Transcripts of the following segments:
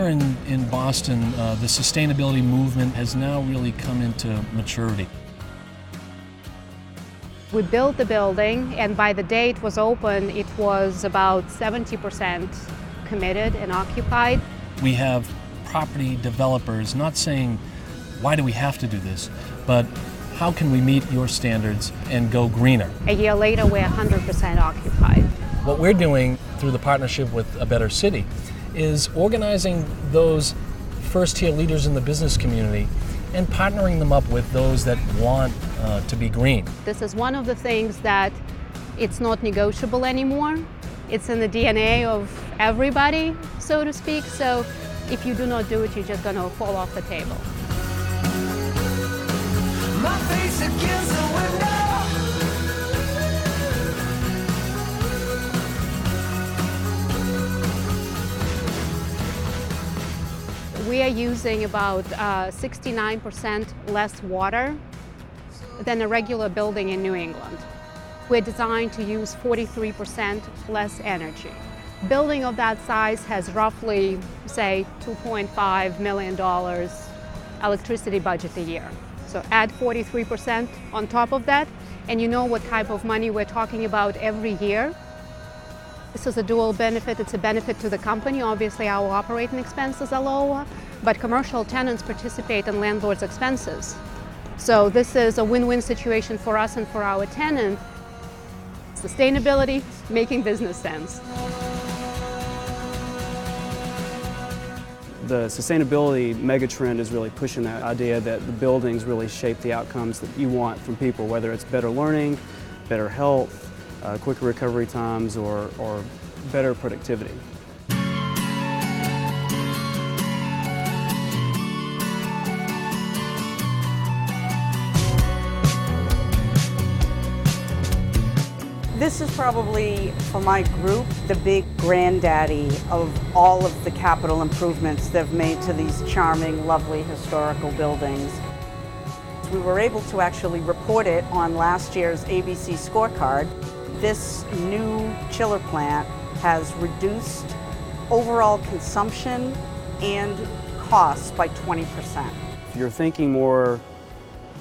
here in Boston, the sustainability movement has now really come into maturity. We built the building, and by the day it was open, it was about 70% committed and occupied. We have property developers not saying, why do we have to do this, but how can we meet your standards and go greener? A year later, we're 100% occupied. What we're doing through the partnership with A Better City is organizing those first-tier leaders in the business community and partnering them up with those that want to be green. This is one of the things that it's not negotiable anymore. It's in the DNA of everybody, so to speak. So if you do not do it, you're just going to fall off the table. My face against the window. We are using about 69% less water than a regular building in New England. We're designed to use 43% less energy. Building of that size has roughly, say, $2.5 million electricity budget a year. So add 43% on top of that, and you know what type of money we're talking about every year. This is a dual benefit. It's a benefit to the company. Obviously, our operating expenses are lower, but commercial tenants participate in landlords' expenses. So this is a win-win situation for us and for our tenant. Sustainability, making business sense. The sustainability megatrend is really pushing that idea that the buildings really shape the outcomes that you want from people, whether it's better learning, better health, quicker recovery times, or better productivity. This is probably, for my group, the big granddaddy of all of the capital improvements they've made to these charming, lovely historical buildings. We were able to actually report it on last year's ABC scorecard. This new chiller plant has reduced overall consumption and costs by 20%. If you're thinking more,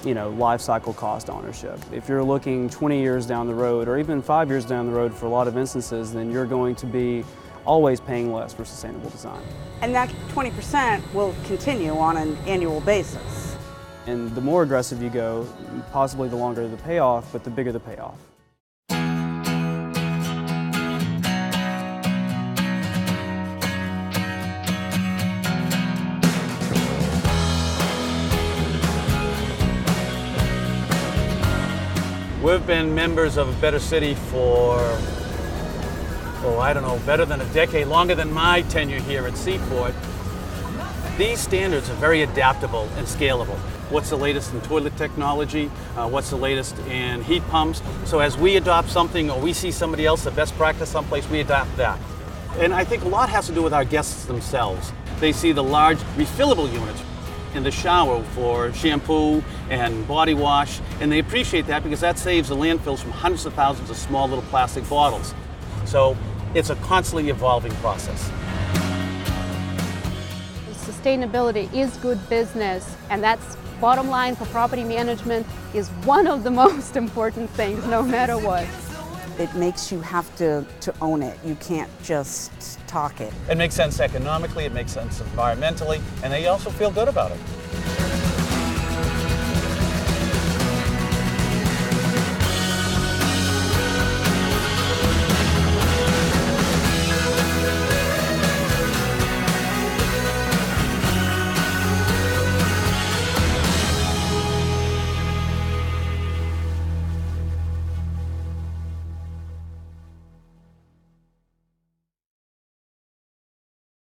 life cycle cost ownership, if you're looking 20 years down the road or even 5 years down the road for a lot of instances, then you're going to be always paying less for sustainable design. And that 20% will continue on an annual basis. And the more aggressive you go, possibly the longer the payoff, but the bigger the payoff. We've been members of A Better City for, better than a decade, longer than my tenure here at Seaport. These standards are very adaptable and scalable. What's the latest in toilet technology? What's the latest in heat pumps? So as we adopt something or we see somebody else, a best practice someplace, we adopt that. And I think a lot has to do with our guests themselves. They see the large refillable units in the shower for shampoo and body wash, and they appreciate that because that saves the landfills from hundreds of thousands of small little plastic bottles. So it's a constantly evolving process. Sustainability is good business, and that's bottom line for property management is one of the most important things, no matter what. It makes you have to own it. You can't just talk it. It makes sense economically, it makes sense environmentally, and they also feel good about it.